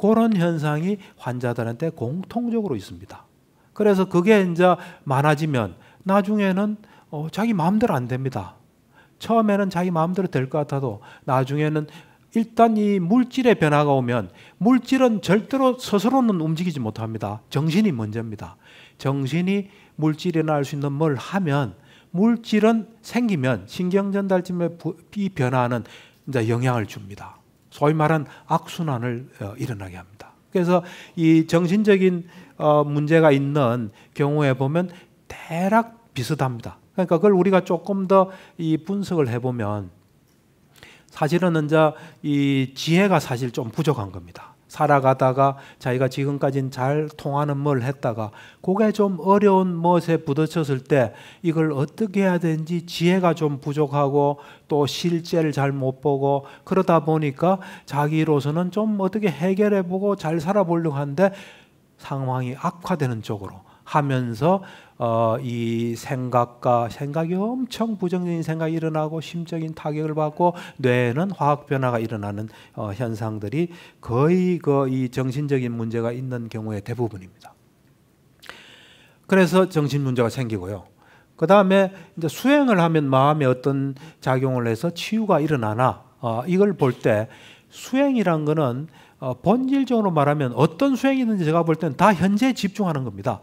S1: 그런 현상이 환자들한테 공통적으로 있습니다. 그래서 그게 이제 많아지면 나중에는 자기 마음대로 안 됩니다. 처음에는 자기 마음대로 될 것 같아도 나중에는 일단 이 물질의 변화가 오면 물질은 절대로 스스로는 움직이지 못합니다. 정신이 먼저입니다. 정신이 물질이나 할 수 있는 뭘 하면 물질은 생기면 신경전달쯤의 이 변화는 이제 영향을 줍니다. 소위 말하는 악순환을 일어나게 합니다. 그래서 이 정신적인 문제가 있는 경우에 보면 대략 비슷합니다. 그러니까 그걸 우리가 조금 더 이 분석을 해보면 사실은 이제 이 지혜가 사실 좀 부족한 겁니다. 살아가다가 자기가 지금까지는 잘 통하는 뭘 했다가 그게 좀 어려운 멋에 부딪혔을 때 이걸 어떻게 해야 되는지 지혜가 좀 부족하고 또 실제를 잘 못 보고 그러다 보니까 자기로서는 좀 어떻게 해결해보고 잘 살아보려고 하는데 상황이 악화되는 쪽으로 하면서 이 생각이 엄청 부정적인 생각이 일어나고 심적인 타격을 받고 뇌에는 화학 변화가 일어나는 현상들이 거의 이 정신적인 문제가 있는 경우의 대부분입니다. 그래서 정신 문제가 생기고요. 그 다음에 이제 수행을 하면 마음에 어떤 작용을 해서 치유가 일어나나 이걸 볼 때 수행이란 거는 본질적으로 말하면 어떤 수행이든지 제가 볼 때는 다 현재에 집중하는 겁니다.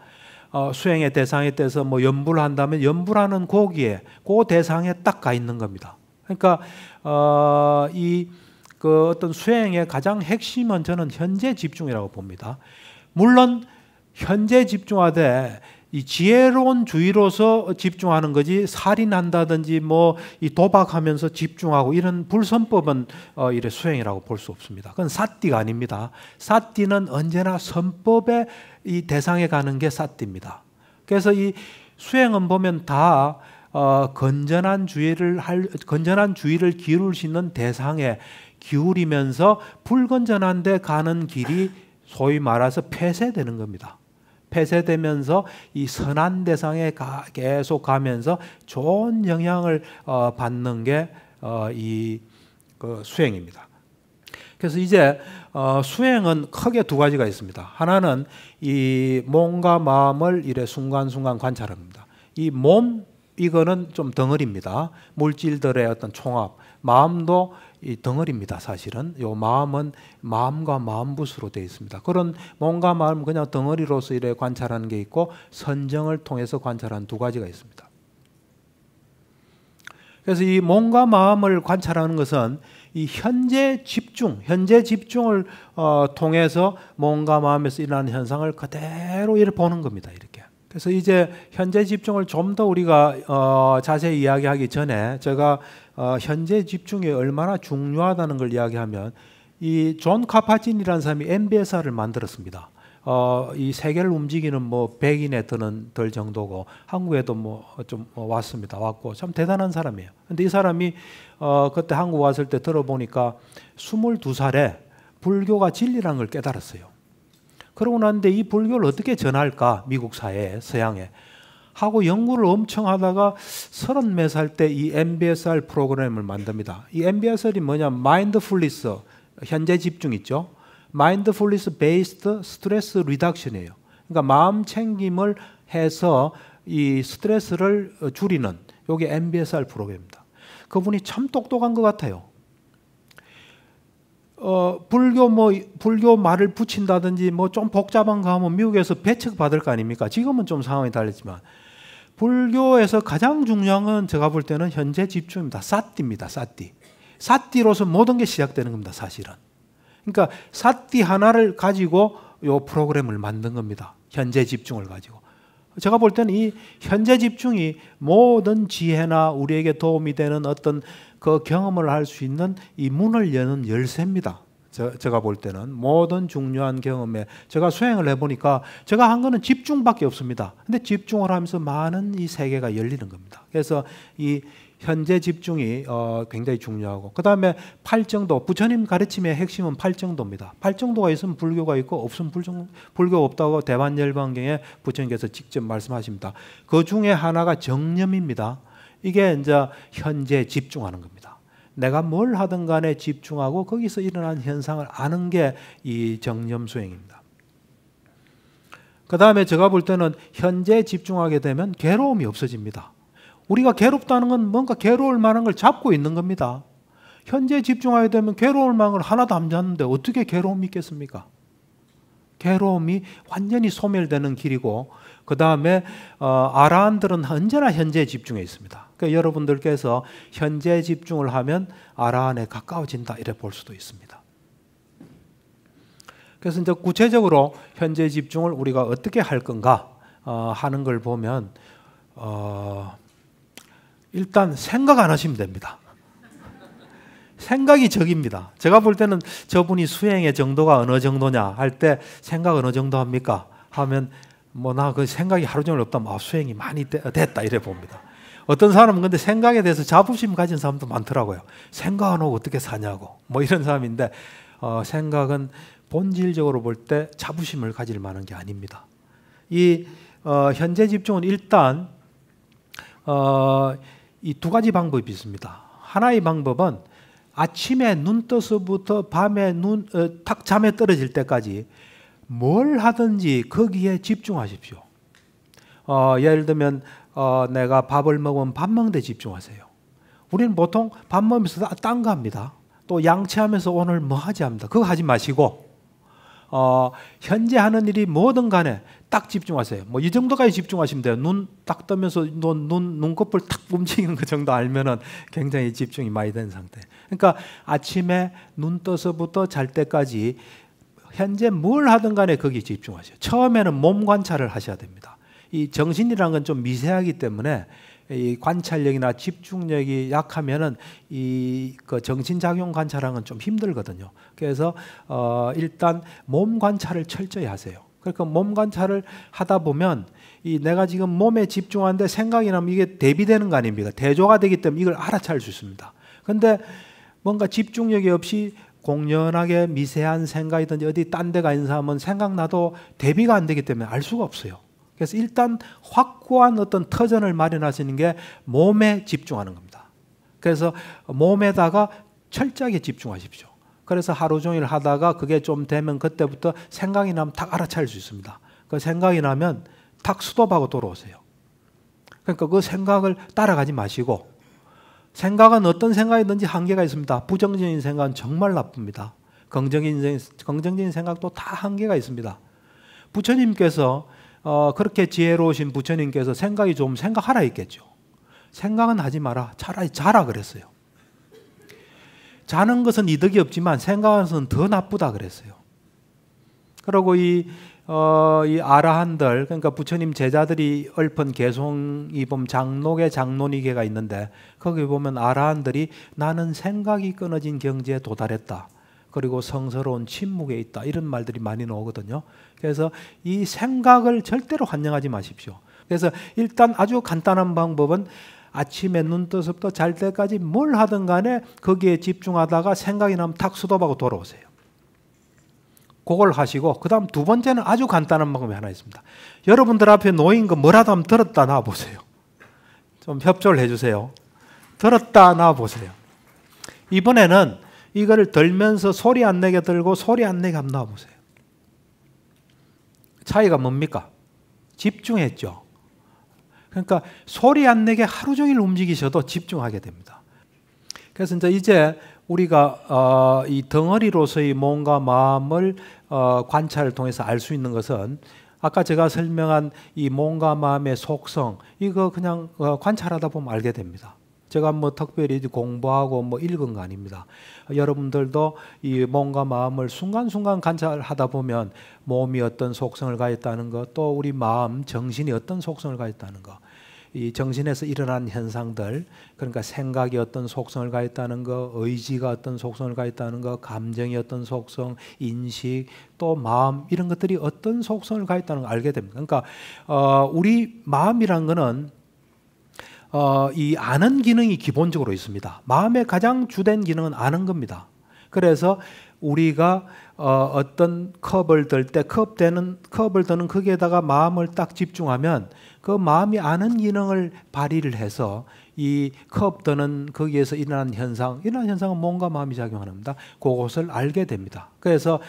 S1: 수행의 대상에 대해서 뭐 연불을 한다면 연불하는 거기에 그 대상에 딱 가 있는 겁니다. 그러니까 그 어떤 수행의 가장 핵심은 저는 현재 집중이라고 봅니다. 물론 현재 집중하되 이 지혜로운 주의로서 집중하는 거지 살인한다든지 뭐 이 도박하면서 집중하고 이런 불선법은 이래 수행이라고 볼 수 없습니다. 그건 사띠가 아닙니다. 사띠는 언제나 선법의 이 대상에 가는 게 사띠입니다. 그래서 이 수행은 보면 다 건전한 주의를 기울일 수 있는 대상에 기울이면서 불건전한 데 가는 길이 소위 말해서 폐쇄되는 겁니다. 폐쇄되면서 이 선한 대상에 계속 가면서 좋은 영향을 받는 게 이 수행입니다. 그래서 이제 수행은 크게 두 가지가 있습니다. 하나는 이 몸과 마음을 이래 순간순간 관찰합니다. 이 몸 이거는 좀 덩어리입니다. 물질들의 어떤 총합. 마음도 이 덩어리입니다. 사실은 요 마음은 마음과 마음붓으로 되어 있습니다. 그런 몸과 마음 그냥 덩어리로서 이래 관찰하는 게 있고 선정을 통해서 관찰하는 두 가지가 있습니다. 그래서 이 몸과 마음을 관찰하는 것은 이 현재 집중을 통해서 몸과 마음에서 일어나는 현상을 그대로 이렇게 보는 겁니다. 이렇게. 그래서 이제 현재 집중을 좀 더 우리가 자세히 이야기하기 전에 제가 현재 집중이 얼마나 중요하다는 걸 이야기하면 이 존 카파진이라는 사람이 MBSR을 만들었습니다. 이 세계를 움직이는 뭐 100인에 드는 덜 정도고 한국에도 뭐 좀 왔고 참 대단한 사람이에요. 근데 이 사람이 그때 한국 왔을 때 들어보니까 22살에 불교가 진리라는 걸 깨달았어요. 그러고 났는데 이 불교를 어떻게 전할까? 미국 사회에, 서양에. 하고 연구를 엄청 하다가 30몇 살 때 이 MBSR 프로그램을 만듭니다. 이 MBSR이 뭐냐? 마인드풀니스, 현재 집중 있죠? 마인드풀니스 베이스드 스트레스 리덕션이에요. 그러니까 마음 챙김을 해서 이 스트레스를 줄이는 요게 MBSR 프로그램입니다. 그분이 참 똑똑한 것 같아요. 불교 말을 붙인다든지 뭐 좀 복잡한 거 하면 미국에서 배척 받을 거 아닙니까? 지금은 좀 상황이 달랐지만 불교에서 가장 중요한 건 제가 볼 때는 현재 집중입니다. 사띠입니다. 사띠. 사띠로서 모든 게 시작되는 겁니다. 사실은. 그러니까 사띠 하나를 가지고 요 프로그램을 만든 겁니다. 현재 집중을 가지고. 제가 볼 때는 이 현재 집중이 모든 지혜나 우리에게 도움이 되는 어떤 그 경험을 할 수 있는 이 문을 여는 열쇠입니다. 제가 볼 때는 모든 중요한 경험에 제가 수행을 해보니까 제가 한 거는 집중밖에 없습니다. 근데 집중을 하면서 많은 이 세계가 열리는 겁니다. 그래서 이 현재 집중이 굉장히 중요하고 그 다음에 팔정도, 부처님 가르침의 핵심은 팔정도입니다. 팔정도가 있으면 불교가 있고 없으면 불교가 없다고 대반열반경에 부처님께서 직접 말씀하십니다. 그 중에 하나가 정념입니다. 이게 이제 현재 집중하는 겁니다. 내가 뭘 하든 간에 집중하고 거기서 일어난 현상을 아는 게 이 정념 수행입니다. 그 다음에 제가 볼 때는 현재 집중하게 되면 괴로움이 없어집니다. 우리가 괴롭다는 건 뭔가 괴로울 만한 걸 잡고 있는 겁니다. 현재 집중하게 되면 괴로울 만한 걸 하나도 안 잡는데 어떻게 괴로움이 있겠습니까? 괴로움이 완전히 소멸되는 길이고 그 다음에 아라한들은 언제나 현재 집중해 있습니다. 그러니까 여러분들께서 현재 집중을 하면 아라한에 가까워진다 이래 볼 수도 있습니다. 그래서 이제 구체적으로 현재 집중을 우리가 어떻게 할 건가 하는 걸 보면 일단 생각 안 하시면 됩니다. 생각이 적입니다. 제가 볼 때는 저분이 수행의 정도가 어느 정도냐 할 때 생각 어느 정도 합니까? 하면 뭐 나 그 생각이 하루 종일 없다면 수행이 많이 됐다 이래 봅니다. 어떤 사람은 근데 생각에 대해서 자부심 가진 사람도 많더라고요. 생각 안 하고 어떻게 사냐고 뭐 이런 사람인데 생각은 본질적으로 볼 때 자부심을 가질 만한 게 아닙니다. 이 현재 집중은 일단 이 두 가지 방법이 있습니다. 하나의 방법은 아침에 눈 떠서부터 밤에 탁 잠에 떨어질 때까지 뭘 하든지 거기에 집중하십시오. 예를 들면 내가 밥을 먹으면 밥 먹는 데 집중하세요. 우리는 보통 밥 먹으면서 딴 거 합니다. 또 양치하면서 오늘 뭐 하지 합니다. 그거 하지 마시고 현재 하는 일이 뭐든 간에 딱 집중하세요. 뭐 이 정도까지 집중하시면 돼요. 눈 딱 뜨면서 눈꺼풀 탁 움직이는 그 정도 알면은 굉장히 집중이 많이 된 상태. 그러니까 아침에 눈 떠서부터 잘 때까지 현재 뭘 하든 간에 거기에 집중하세요. 처음에는 몸 관찰을 하셔야 됩니다. 이 정신이라는 건 좀 미세하기 때문에 이 관찰력이나 집중력이 약하면은 이 그 정신작용 관찰하는 건 좀 힘들거든요. 그래서 일단 몸 관찰을 철저히 하세요. 그러니까 몸 관찰을 하다 보면 이 내가 지금 몸에 집중하는데 생각이 나면 이게 대비되는 거 아닙니까? 대조가 되기 때문에 이걸 알아차릴 수 있습니다. 그런데 뭔가 집중력이 없이 공연하게 미세한 생각이든지 어디 딴 데가 있는 사람은 생각나도 대비가 안 되기 때문에 알 수가 없어요. 그래서 일단 확고한 어떤 터전을 마련하시는 게 몸에 집중하는 겁니다. 그래서 몸에다가 철저하게 집중하십시오. 그래서 하루 종일 하다가 그게 좀 되면 그때부터 생각이 나면 딱 알아차릴 수 있습니다. 그 생각이 나면 딱 스톱하고 돌아오세요. 그러니까 그 생각을 따라가지 마시고 생각은 어떤 생각이든지 한계가 있습니다. 부정적인 생각은 정말 나쁩니다. 긍정적인 생각도 다 한계가 있습니다. 부처님께서 그렇게 지혜로우신 부처님께서 생각이 좀 생각하라 했겠죠. 생각은 하지 마라. 차라리 자라 그랬어요. 자는 것은 이득이 없지만 생각하는 것은 더 나쁘다 그랬어요. 그리고 이 아라한들, 그러니까 부처님 제자들이 읊은 개송이 보면 장록의 장론이계가 있는데 거기 보면 아라한들이 나는 생각이 끊어진 경지에 도달했다. 그리고 성스러운 침묵에 있다. 이런 말들이 많이 나오거든요. 그래서 이 생각을 절대로 환영하지 마십시오. 그래서 일단 아주 간단한 방법은 아침에 눈 떠서부터 잘 때까지 뭘 하든 간에 거기에 집중하다가 생각이 나면 탁 스톱하고 돌아오세요. 그걸 하시고 그다음 두 번째는 아주 간단한 방법이 하나 있습니다. 여러분들 앞에 놓인 거 뭐라도 한번 들었다 놔 보세요. 좀 협조를 해주세요. 들었다 놔 보세요. 이번에는 이거를 들면서 소리 안 내게 들고 소리 안 내게 한번 놔 보세요. 차이가 뭡니까? 집중했죠. 그러니까 소리 안 내게 하루 종일 움직이셔도 집중하게 됩니다. 그래서 이제 우리가 이 덩어리로서의 몸과 마음을 관찰을 통해서 알 수 있는 것은 아까 제가 설명한 이 몸과 마음의 속성, 이거 그냥 관찰하다 보면 알게 됩니다. 제가 뭐 특별히 공부하고 뭐 읽은 거 아닙니다. 여러분들도 이 몸과 마음을 순간순간 관찰하다 보면 몸이 어떤 속성을 가졌다는 것, 또 우리 마음, 정신이 어떤 속성을 가졌다는 것, 이 정신에서 일어난 현상들, 그러니까 생각이 어떤 속성을 가졌다는 것, 의지가 어떤 속성을 가졌다는 것, 감정이 어떤 속성, 인식, 또 마음, 이런 것들이 어떤 속성을 가졌다는 걸 알게 됩니다. 그러니까 우리 마음이란 거는 이 아는 기능이 기본적으로 있습니다. 마음의 가장 주된 기능은 아는 겁니다. 그래서 우리가 어떤 컵을 들 때 컵을 드는 거기에다가 마음을 딱 집중하면 그 마음이 아는 기능을 발휘를 해서 이 컵 드는 거기에서 일어나는 현상은 몸과 마음이 작용하는 겁니다. 그것을 알게 됩니다. 그래서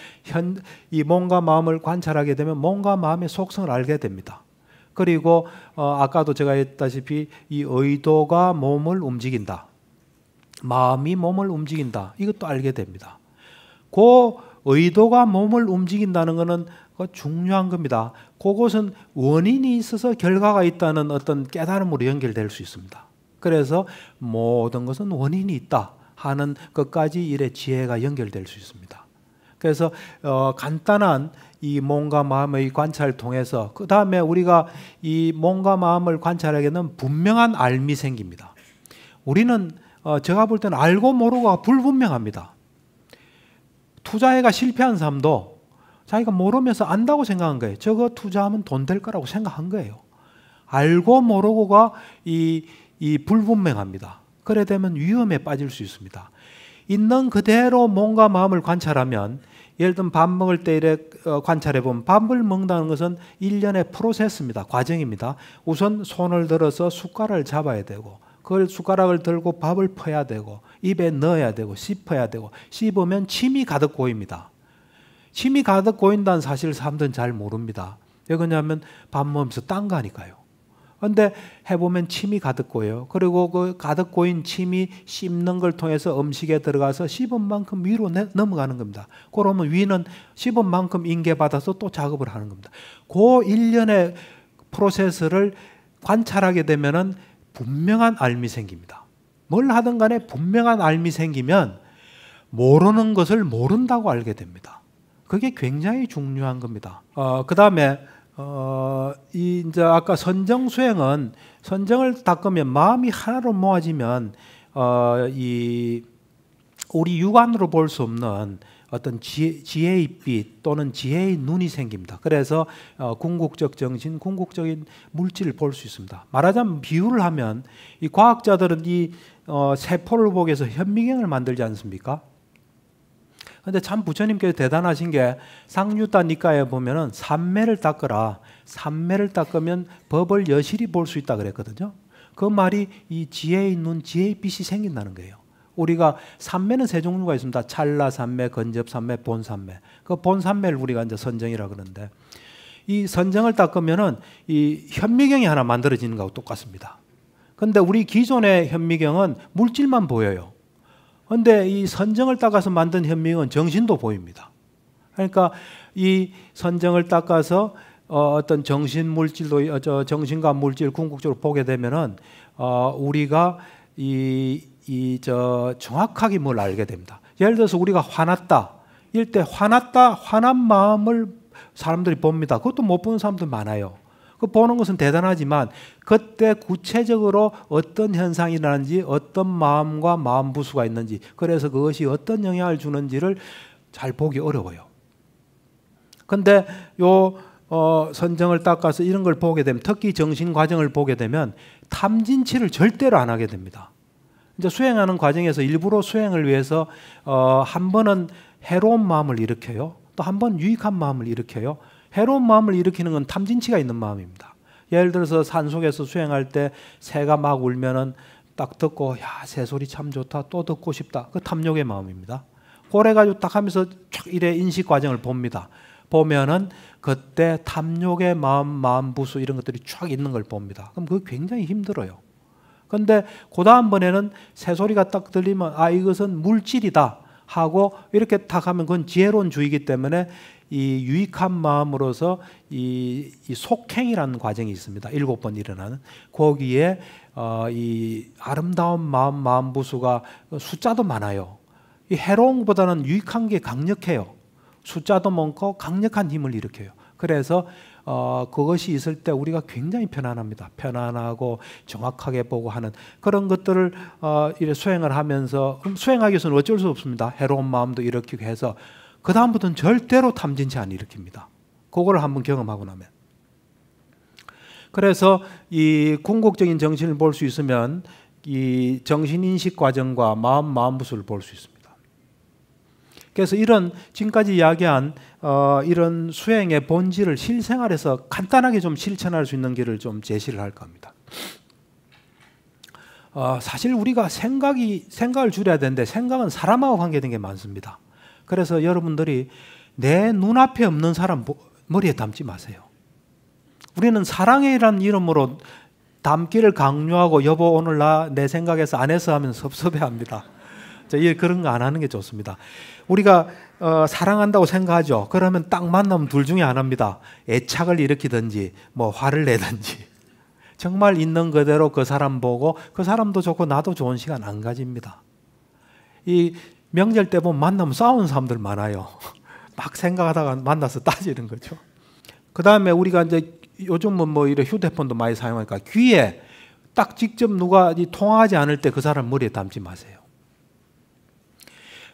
S1: 이 몸과 마음을 관찰하게 되면 몸과 마음의 속성을 알게 됩니다. 그리고 아까도 제가 했다시피 이 의도가 몸을 움직인다. 마음이 몸을 움직인다. 이것도 알게 됩니다. 그 의도가 몸을 움직인다는 것은 중요한 겁니다. 그것은 원인이 있어서 결과가 있다는 어떤 깨달음으로 연결될 수 있습니다. 그래서 모든 것은 원인이 있다 하는 것까지 일의 지혜가 연결될 수 있습니다. 그래서 간단한 이 몸과 마음의 관찰을 통해서 그 다음에 우리가 이 몸과 마음을 관찰하게 되면 분명한 알미 생깁니다. 우리는 제가 볼 때는 알고 모르고가 불분명합니다. 투자해가 실패한 사람도 자기가 모르면서 안다고 생각한 거예요. 저거 투자하면 돈 될 거라고 생각한 거예요. 알고 모르고가 이 불분명합니다. 그래 되면 위험에 빠질 수 있습니다. 있는 그대로 몸과 마음을 관찰하면 예를 들면 밥 먹을 때 이래 관찰해 보면 밥을 먹는다는 것은 일련의 프로세스입니다. 과정입니다. 우선 손을 들어서 숟가락을 잡아야 되고 그걸 숟가락을 들고 밥을 퍼야 되고 입에 넣어야 되고 씹어야 되고 씹으면 침이 가득 고입니다. 침이 가득 고인다는 사실을 사람들은 잘 모릅니다. 왜 그러냐면 밥 먹으면서 딴 거니까요. 그런데 해보면 침이 가득 고여요. 그리고 그 가득 고인 침이 씹는 걸 통해서 음식에 들어가서 씹은 만큼 위로 넘어가는 겁니다. 그러면 위는 씹은 만큼 인계받아서 또 작업을 하는 겁니다. 그 일련의 프로세스를 관찰하게 되면은 분명한 알미 생깁니다. 뭘 하든 간에 분명한 알미 생기면 모르는 것을 모른다고 알게 됩니다. 그게 굉장히 중요한 겁니다. 그 다음에 이제 아까 선정 수행은 선정을 닦으면 마음이 하나로 모아지면 우리 육안으로 볼 수 없는 어떤 지혜의 빛 또는 지혜의 눈이 생깁니다. 그래서 궁극적 정신, 궁극적인 물질을 볼 수 있습니다. 말하자면 비유를 하면 이 과학자들은 이 세포를 보기 위해서 현미경을 만들지 않습니까? 근데 참 부처님께서 대단하신 게 상유다 니까에 보면은 삼매를 닦으라. 삼매를 닦으면 법을 여실히 볼 수 있다 그랬거든요. 그 말이 이 지혜의 눈, 지혜의 빛이 생긴다는 거예요. 우리가 삼매는 세 종류가 있습니다. 찰나 삼매, 건접 삼매, 본 삼매. 그 본 삼매를 우리가 이제 선정이라 그러는데 이 선정을 닦으면은 이 현미경이 하나 만들어지는 거하고 똑같습니다. 근데 우리 기존의 현미경은 물질만 보여요. 그런데 이 선정을 닦아서 만든 현미경은 정신도 보입니다. 그러니까 이 선정을 닦아서 어떤 정신 물질도 정신과 물질 궁극적으로 보게 되면은 우리가 정확하게 뭘 알게 됩니다. 예를 들어서 우리가 화났다. 이럴 때 화난 마음을 사람들이 봅니다. 그것도 못 보는 사람들 많아요. 그 보는 것은 대단하지만 그때 구체적으로 어떤 현상이 일어나는지 어떤 마음과 마음 부수가 있는지 그래서 그것이 어떤 영향을 주는지를 잘 보기 어려워요. 근데 선정을 닦아서 이런 걸 보게 되면 특히 정신 과정을 보게 되면 탐진치를 절대로 안 하게 됩니다. 이제 수행하는 과정에서 일부러 수행을 위해서 한 번은 해로운 마음을 일으켜요. 또 한 번 유익한 마음을 일으켜요. 해로운 마음을 일으키는 건 탐진치가 있는 마음입니다. 예를 들어서 산속에서 수행할 때 새가 막 울면은 딱 듣고 야, 새 소리 참 좋다. 또 듣고 싶다. 그 탐욕의 마음입니다. 그래가지고 딱 하면서 쫙 이래 인식 과정을 봅니다. 보면은 그때 탐욕의 마음 부수 이런 것들이 쫙 있는 걸 봅니다. 그럼 그거 굉장히 힘들어요. 그런데 그 다음번에는 새소리가 딱 들리면 아, 이것은 물질이다 하고 이렇게 딱 하면 그건 지혜로운 주의이기 때문에 이 유익한 마음으로서 이 속행이라는 과정이 있습니다. 7번 일어나는. 거기에 이 아름다운 마음 부수가 숫자도 많아요. 이 해로운 것보다는 유익한 게 강력해요. 숫자도 많고 강력한 힘을 일으켜요. 그래서 그것이 있을 때 우리가 굉장히 편안합니다. 편안하고 정확하게 보고 하는 그런 것들을 이렇게 수행을 하면서 수행하기 위해서는 어쩔 수 없습니다. 해로운 마음도 일으키고 해서 그 다음부터는 절대로 탐진치 안 일으킵니다. 그거를 한번 경험하고 나면. 그래서 이 궁극적인 정신을 볼 수 있으면 이 정신인식 과정과 마음부수를 볼 수 있습니다. 그래서 이런 지금까지 이야기한 이런 수행의 본질을 실생활에서 간단하게 좀 실천할 수 있는 길을 좀 제시를 할 겁니다. 사실 우리가 생각을 줄여야 되는데 생각은 사람하고 관계된 게 많습니다. 그래서 여러분들이 내 눈앞에 없는 사람 머리에 담지 마세요. 우리는 사랑이라는 이름으로 담기를 강요하고 여보 오늘 내 생각에서 안 해서 하면 섭섭해합니다. 그런 거 안 하는 게 좋습니다. 우리가 사랑한다고 생각하죠. 그러면 딱 만나면 둘 중에 하나입니다. 애착을 일으키든지 뭐 화를 내든지. 정말 있는 그대로 그 사람 보고 그 사람도 좋고 나도 좋은 시간 안 가집니다. 이 명절 때 보면 만나면 싸우는 사람들 많아요. 막 생각하다가 만나서 따지는 거죠. 그 다음에 우리가 이제 요즘은 뭐 이런 휴대폰도 많이 사용하니까 귀에 딱 직접 누가 통화하지 않을 때 그 사람 머리에 담지 마세요.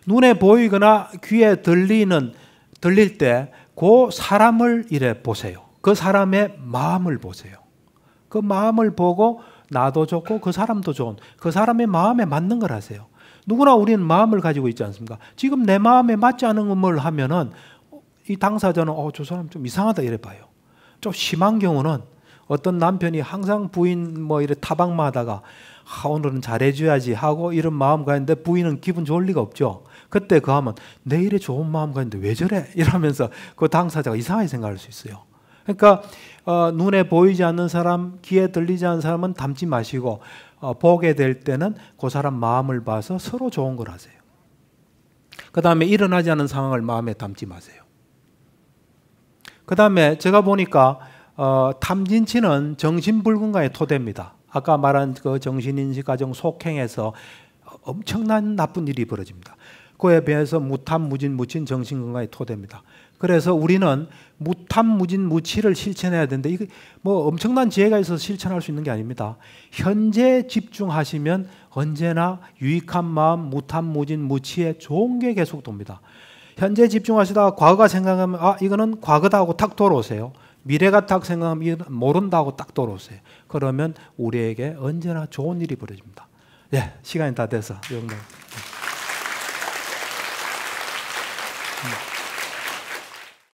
S1: 눈에 보이거나 귀에 들릴 때 그 사람을 이래 보세요. 그 사람의 마음을 보세요. 그 마음을 보고 나도 좋고 그 사람도 좋은 그 사람의 마음에 맞는 걸 하세요. 누구나 우리는 마음을 가지고 있지 않습니까? 지금 내 마음에 맞지 않은 걸 하면은 이 당사자는 저 사람 좀 이상하다 이래 봐요. 좀 심한 경우는 어떤 남편이 항상 부인 뭐 이래 타박마다가 오늘은 잘해줘야지 하고 이런 마음 가는데 부인은 기분 좋을 리가 없죠. 그때 그 하면 내일에 좋은 마음 가는데 왜 저래? 이러면서 그 당사자가 이상하게 생각할 수 있어요. 그러니까 눈에 보이지 않는 사람, 귀에 들리지 않는 사람은 담지 마시고 보게 될 때는 그 사람 마음을 봐서 서로 좋은 걸 하세요. 그 다음에 일어나지 않은 상황을 마음에 담지 마세요. 그 다음에 제가 보니까 탐진치는 정신불건강의 토대입니다. 아까 말한 그 정신인식 과정 속행에서 엄청난 나쁜 일이 벌어집니다. 그에 비해서 무탐, 무진, 무친 정신건강의 토대입니다. 그래서 우리는 무탐, 무진, 무치를 실천해야 되는데 이게 뭐 엄청난 지혜가 있어서 실천할 수 있는 게 아닙니다. 현재 집중하시면 언제나 유익한 마음, 무탐, 무진, 무치에 좋은 게 계속 돕니다. 현재 집중하시다가 과거가 생각하면 이거는 과거다 하고 탁 돌아오세요. 미래가 딱 생각하면 이건 모른다 하고 딱 돌아오세요. 그러면 우리에게 언제나 좋은 일이 벌어집니다. 예, 시간이 다 돼서 이 정도.